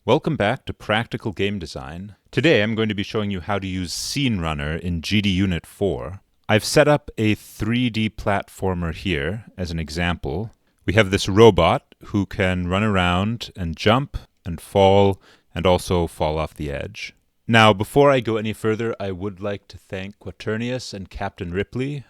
Welcome back to Practical Game Design. Today I'm going to be showing you how to use Scene Runner in GdUnit4. I've set up a 3D platformer here as an example. We have this robot who can run around and jump and fall and also fall off the edge. Now, before I go any further, I would like to thank Quaternius and Captain Ripley,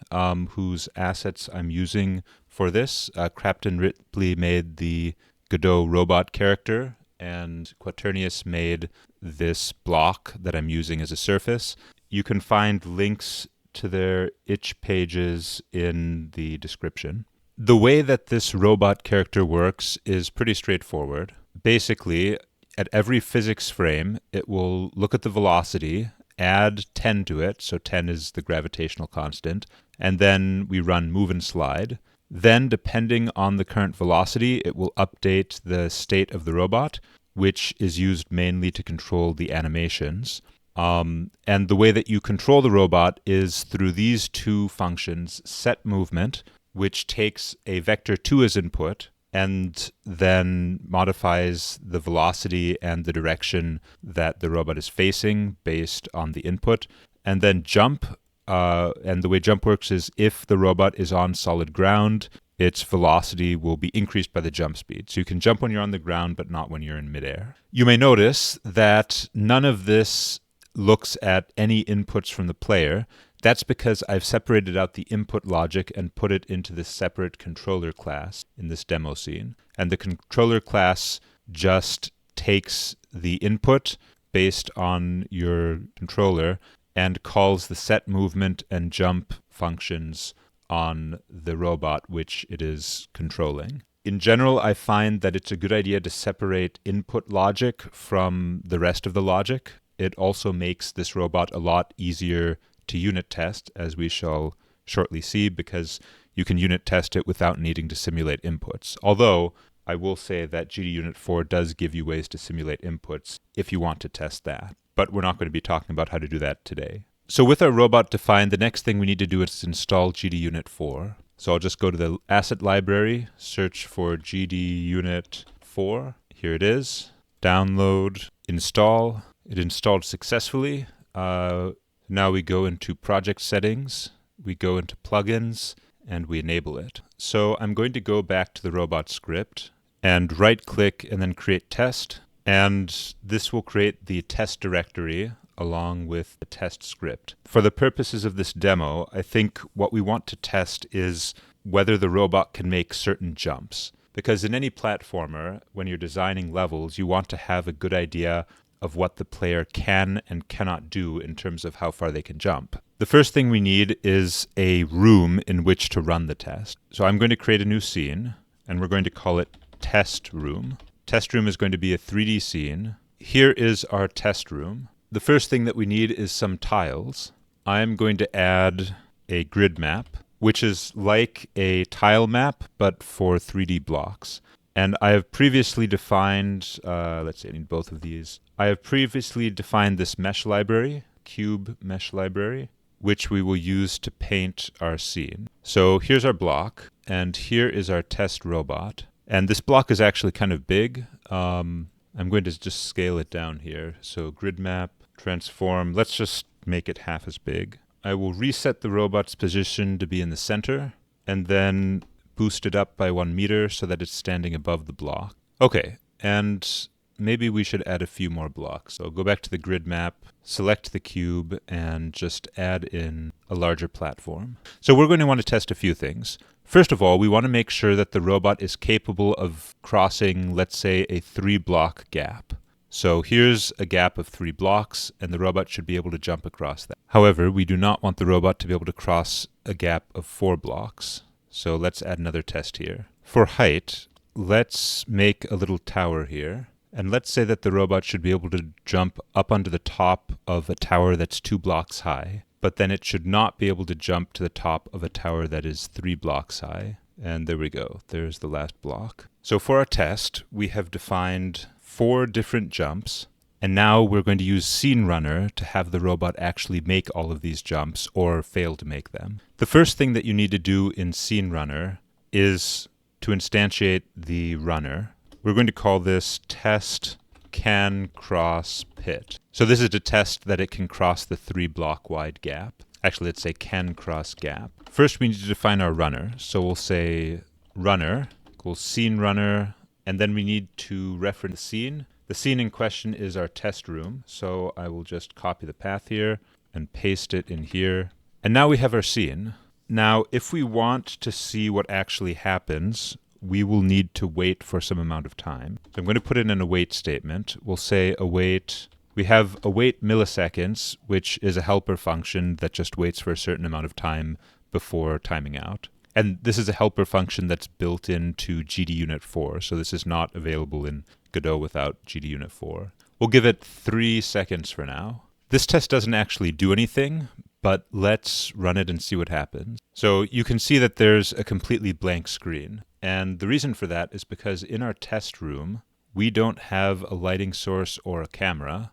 whose assets I'm using for this. Captain Ripley made the Godot robot character, and Quaternius made this block that I'm using as a surface. You can find links to their itch pages in the description. The way that this robot character works is pretty straightforward. Basically, at every physics frame, it will look at the velocity, add 10 to it, so 10 is the gravitational constant, and then we run move and slide. Then, depending on the current velocity, it will update the state of the robot, which is used mainly to control the animations. And the way that you control the robot is through these two functions: set movement, which takes a vector2 as input, and then modifies the velocity and the direction that the robot is facing based on the input, and then jump. And the way jump works is if the robot is on solid ground, its velocity will be increased by the jump speed. So you can jump when you're on the ground, but not when you're in midair. You may notice that none of this looks at any inputs from the player. That's because I've separated out the input logic and put it into this separate controller class in this demo scene. And the controller class just takes the input based on your controller and calls the set movement and jump functions on the robot which it is controlling. In general, I find that it's a good idea to separate input logic from the rest of the logic. It also makes this robot a lot easier to unit test, as we shall shortly see, because you can unit test it without needing to simulate inputs. Although, I will say that GdUnit4 does give you ways to simulate inputs if you want to test that. But we're not going to be talking about how to do that today. So with our robot defined, the next thing we need to do is install GdUnit4. So I'll just go to the asset library, search for GdUnit4. Here it is. Download, install. It installed successfully. Now we go into project settings, we go into plugins, and we enable it. So I'm going to go back to the robot script and right-click and then create test. And this will create the test directory along with the test script. For the purposes of this demo, I think what we want to test is whether the robot can make certain jumps. Because in any platformer, when you're designing levels, you want to have a good idea of what the player can and cannot do in terms of how far they can jump. The first thing we need is a room in which to run the test. So I'm going to create a new scene, and we're going to call it test room. Test room is going to be a 3D scene. Here is our test room. The first thing that we need is some tiles. I'm going to add a grid map, which is like a tile map, but for 3D blocks. And I have previously defined, let's see, I need both of these. I have previously defined this mesh library, cube mesh library, which we will use to paint our scene. So here's our block, and here is our test robot. And this block is actually kind of big. I'm going to just scale it down here. So grid map, transform, let's just make it half as big. I will reset the robot's position to be in the center, and then boost it up by 1 meter so that it's standing above the block. Okay, and maybe we should add a few more blocks. So go back to the grid map, select the cube, and just add in a larger platform. So we're going to want to test a few things. First of all, we want to make sure that the robot is capable of crossing, let's say, a 3-block gap. So here's a gap of 3 blocks, and the robot should be able to jump across that. However, we do not want the robot to be able to cross a gap of 4 blocks. So let's add another test here. For height, let's make a little tower here. And let's say that the robot should be able to jump up onto the top of a tower that's 2 blocks high. But then it should not be able to jump to the top of a tower that is 3 blocks high. And there we go. There's the last block. So for our test, we have defined 4 different jumps. And now we're going to use Scene Runner to have the robot actually make all of these jumps or fail to make them. The first thing that you need to do in Scene Runner is to instantiate the runner. We're going to call this test can cross pit. So this is to test that it can cross the 3-block wide gap. Actually, let's say can cross gap. First, we need to define our runner. So we'll say runner equals scene runner, and then we need to reference the scene. The scene in question is our test room. So I will just copy the path here and paste it in here. And now we have our scene. Now, if we want to see what actually happens, we will need to wait for some amount of time. So I'm going to put in an await statement. We'll say await. We have await milliseconds, which is a helper function that just waits for a certain amount of time before timing out. And this is a helper function that's built into GdUnit4, so this is not available in Godot without GdUnit4. We'll give it 3 seconds for now. This test doesn't actually do anything, but let's run it and see what happens. So you can see that there's a completely blank screen. And the reason for that is because in our test room, we don't have a lighting source or a camera.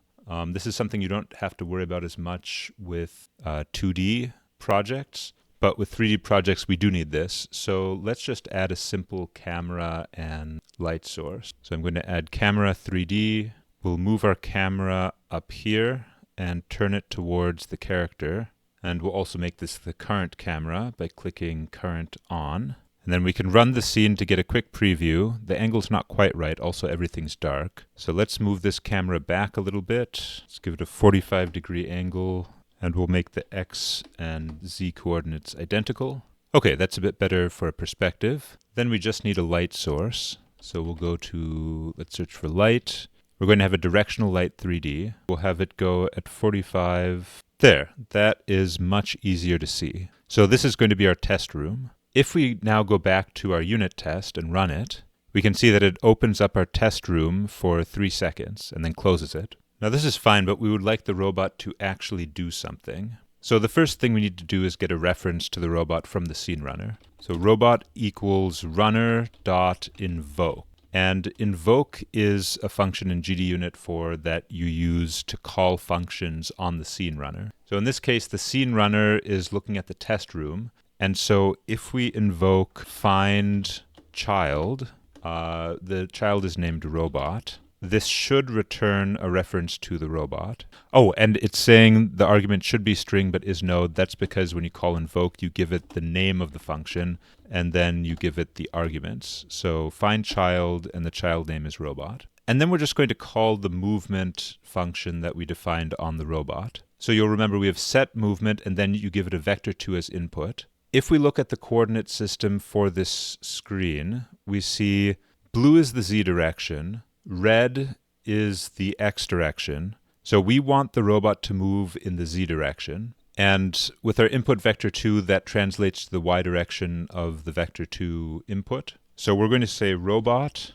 This is something you don't have to worry about as much with 2D projects, but with 3D projects, we do need this. So let's just add a simple camera and light source. So I'm going to add camera 3D. We'll move our camera up here and turn it towards the character. And we'll also make this the current camera by clicking current on. And then we can run the scene to get a quick preview. The angle's not quite right, also everything's dark. So let's move this camera back a little bit. Let's give it a 45-degree angle, and we'll make the X and Z coordinates identical. Okay, that's a bit better for a perspective. Then we just need a light source. So we'll go to, let's search for light. We're going to have a directional light 3D. We'll have it go at 45. There, that is much easier to see. So this is going to be our test room. If we now go back to our unit test and run it, we can see that it opens up our test room for 3 seconds and then closes it. Now this is fine, but we would like the robot to actually do something. So the first thing we need to do is get a reference to the robot from the scene runner. So robot equals runner.invoke. And invoke is a function in GdUnit4 that you use to call functions on the scene runner. So in this case, the scene runner is looking at the test room. And so if we invoke find child, the child is named robot. This should return a reference to the robot. Oh, and it's saying the argument should be string but is node. That's because when you call invoke, you give it the name of the function and then you give it the arguments. So find child and the child name is robot. And then we're just going to call the movement function that we defined on the robot. So you'll remember we have set movement and then you give it a vector2 as input. If we look at the coordinate system for this screen, we see blue is the z direction, red is the x direction. So we want the robot to move in the z direction. And with our input vector2, that translates to the y direction of the vector2 input. So we're going to say robot.set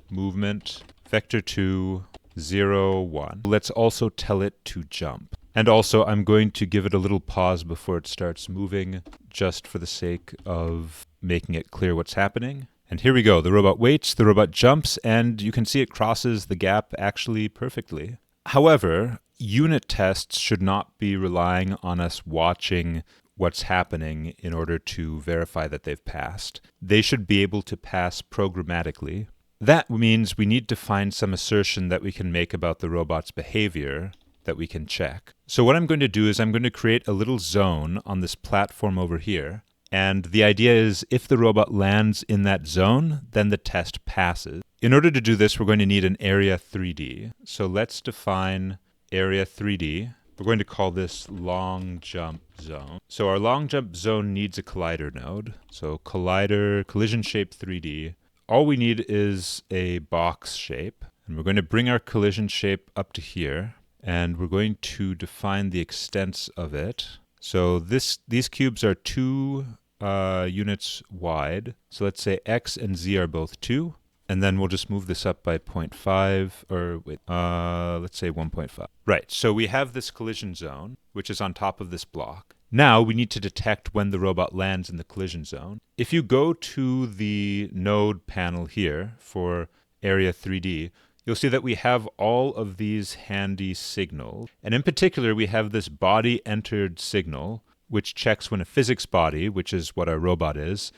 movement vector2 0, 1. Let's also tell it to jump. And also, I'm going to give it a little pause before it starts moving, just for the sake of making it clear what's happening. And here we go. The robot waits, the robot jumps, and you can see it crosses the gap actually perfectly. However, unit tests should not be relying on us watching what's happening in order to verify that they've passed. They should be able to pass programmatically. That means we need to find some assertion that we can make about the robot's behavior that we can check. So what I'm going to do is I'm going to create a little zone on this platform over here. And the idea is if the robot lands in that zone, then the test passes. In order to do this, we're going to need an area 3D. So let's define area 3D. We're going to call this long jump zone. So our long jump zone needs a collider node. So collider, collision shape 3D. All we need is a box shape. And we're going to bring our collision shape up to here. And we're going to define the extents of it. So these cubes are 2 units wide. So let's say x and z are both 2. And then we'll just move this up by 0.5, or wait, let's say 1.5. Right, so we have this collision zone, which is on top of this block. Now we need to detect when the robot lands in the collision zone. If you go to the node panel here for area 3D, you'll see that we have all of these handy signals. And in particular, we have this body entered signal, which checks when a physics body, which is what our robot is,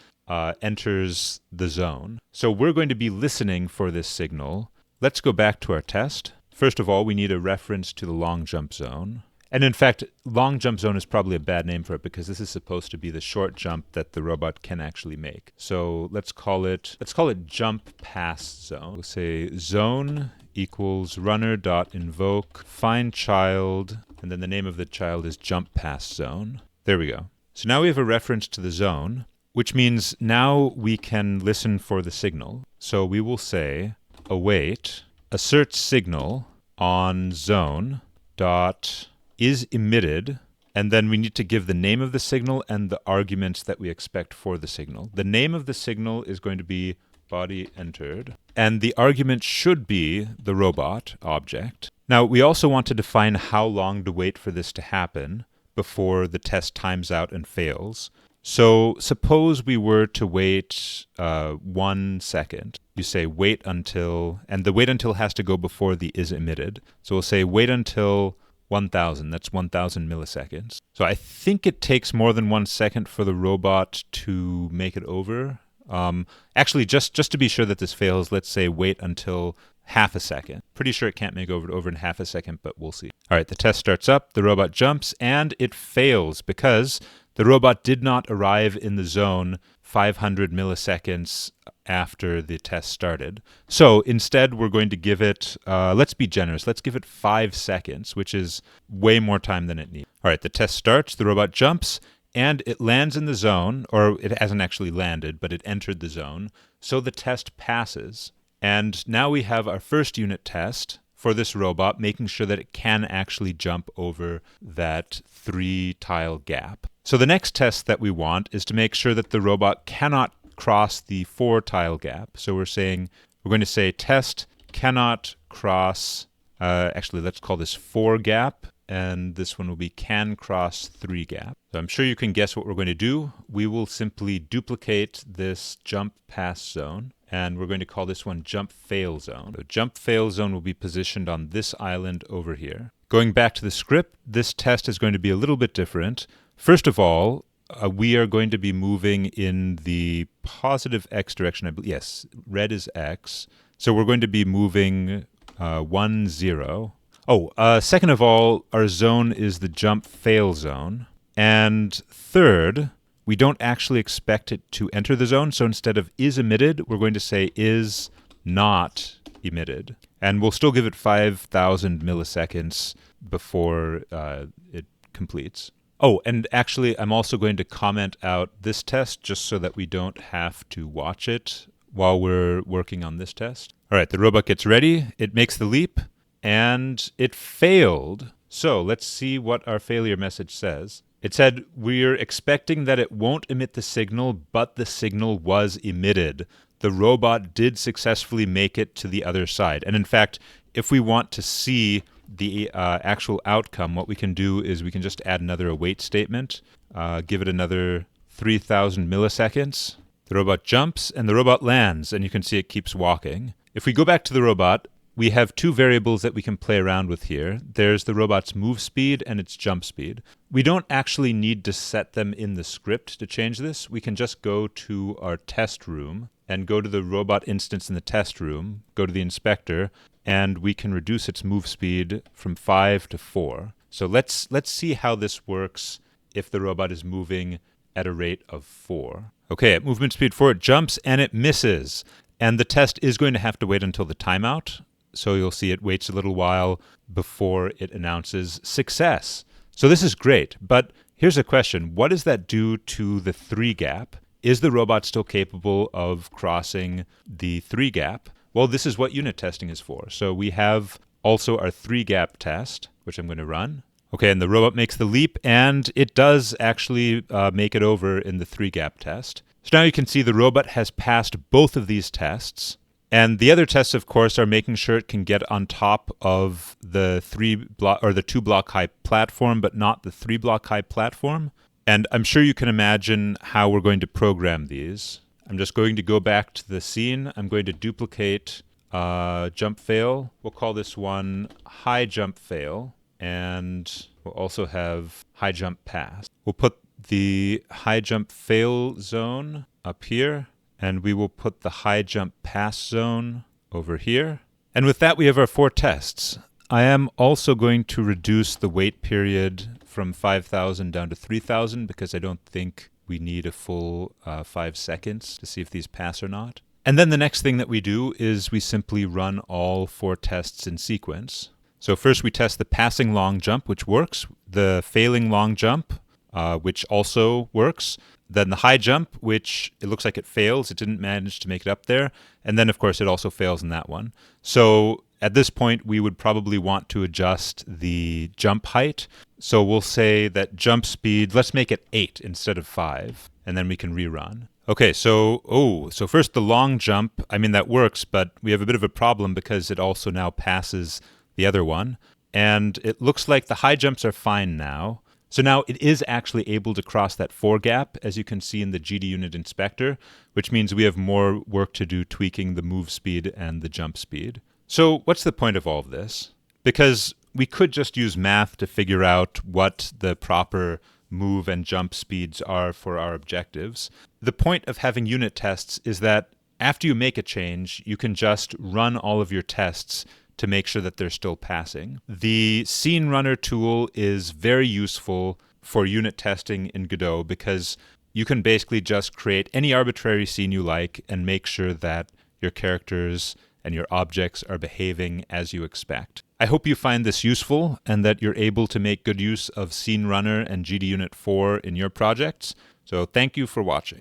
enters the zone. So we're going to be listening for this signal. let's go back to our test. First of all, we need a reference to the long jump zone. And in fact, long jump zone is probably a bad name for it because this is supposed to be the short jump that the robot can actually make. So let's call it jump pass zone. We'll say zone equals runner.invoke find child, and then the name of the child is jump pass zone. There we go. So now we have a reference to the zone, which means now we can listen for the signal. So we will say await assert signal on zone dot is emitted, and then we need to give the name of the signal and the arguments that we expect for the signal. The name of the signal is going to be body entered, and the argument should be the robot object. Now, we also want to define how long to wait for this to happen before the test times out and fails. So suppose we were to wait 1 second. You say wait until, and the wait until has to go before the is emitted. So we'll say wait until 1,000. That's 1,000 milliseconds. So I think it takes more than 1 second for the robot to make it over. Actually, just to be sure that this fails, let's say wait until half a second. Pretty sure it can't make it over in half a second, but we'll see. All right, the test starts up, the robot jumps, and it fails because the robot did not arrive in the zone 500 milliseconds after the test started. So instead, we're going to give it, let's be generous, let's give it 5 seconds, which is way more time than it needs. All right, the test starts, the robot jumps, and it lands in the zone, or it hasn't actually landed, but it entered the zone. So the test passes. And now we have our first unit test for this robot, making sure that it can actually jump over that 3-tile gap. So the next test that we want is to make sure that the robot cannot cross the 4-tile gap. So we're going to say test cannot cross, actually let's call this 4 gap, and this one will be can cross 3 gap. So I'm sure you can guess what we're going to do. We will simply duplicate this jump pass zone, and we're going to call this one jump fail zone. So jump fail zone will be positioned on this island over here. Going back to the script, this test is going to be a little bit different. First of all, we are going to be moving in the positive x direction. Yes, red is x. So we're going to be moving 1, 0. Second of all, our zone is the jump fail zone. And third, we don't actually expect it to enter the zone. So instead of is emitted, we're going to say is not emitted. And we'll still give it 5,000 milliseconds before it completes. Oh, and actually, I'm also going to comment out this test just so that we don't have to watch it while we're working on this test. All right, the robot gets ready. It makes the leap, and it failed. So let's see what our failure message says. It said, we're expecting that it won't emit the signal, but the signal was emitted. The robot did successfully make it to the other side. And in fact, if we want to see the actual outcome, what we can do is we can just add another await statement, give it another 3,000 milliseconds. The robot jumps and the robot lands, and you can see it keeps walking. If we go back to the robot, we have 2 variables that we can play around with here. There's the robot's move speed and its jump speed. We don't actually need to set them in the script to change this. We can just go to our test room and go to the robot instance in the test room, go to the inspector, and we can reduce its move speed from 5 to 4. So let's see how this works if the robot is moving at a rate of 4. Okay, at movement speed 4, it jumps and it misses. And the test is going to have to wait until the timeout. So you'll see it waits a little while before it announces success. So this is great, but here's a question. What does that do to the 3 gap? Is the robot still capable of crossing the 3 gap? Well, this is what unit testing is for. So we have also our 3 gap test, which I'm going to run. Okay, and the robot makes the leap, and it does actually make it over in the 3 gap test. So now you can see the robot has passed both of these tests. And the other tests, of course, are making sure it can get on top of the 2 block high platform, but not the 3 block high platform. And I'm sure you can imagine how we're going to program these. I'm just going to go back to the scene. I'm going to duplicate jump fail. We'll call this one high jump fail. And we'll also have high jump pass. We'll put the high jump fail zone up here. And we will put the high jump pass zone over here. And with that, we have our 4 tests. I am also going to reduce the wait period from 5,000 down to 3,000 because I don't think we need a full 5 seconds to see if these pass or not. And then the next thing that we do is we simply run all 4 tests in sequence. So first we test the passing long jump, which works, the failing long jump, which also works, then the high jump, which it looks like it fails, it didn't manage to make it up there, and then of course it also fails in that one. So at this point we would probably want to adjust the jump height. So we'll say that jump speed, let's make it 8 instead of 5, and then we can rerun. Okay, so first the long jump, I mean that works, but we have a bit of a problem because it also now passes the other one. And it looks like the high jumps are fine now. So now it is actually able to cross that 4 gap, as you can see in the GdUnit inspector, which means we have more work to do tweaking the move speed and the jump speed. So what's the point of all of this? Because we could just use math to figure out what the proper move and jump speeds are for our objectives. The point of having unit tests is that after you make a change, you can just run all of your tests to make sure that they're still passing. The Scene Runner tool is very useful for unit testing in Godot because you can basically just create any arbitrary scene you like and make sure that your characters and your objects are behaving as you expect. I hope you find this useful and that you're able to make good use of Scene Runner and GdUnit4 in your projects. So thank you for watching.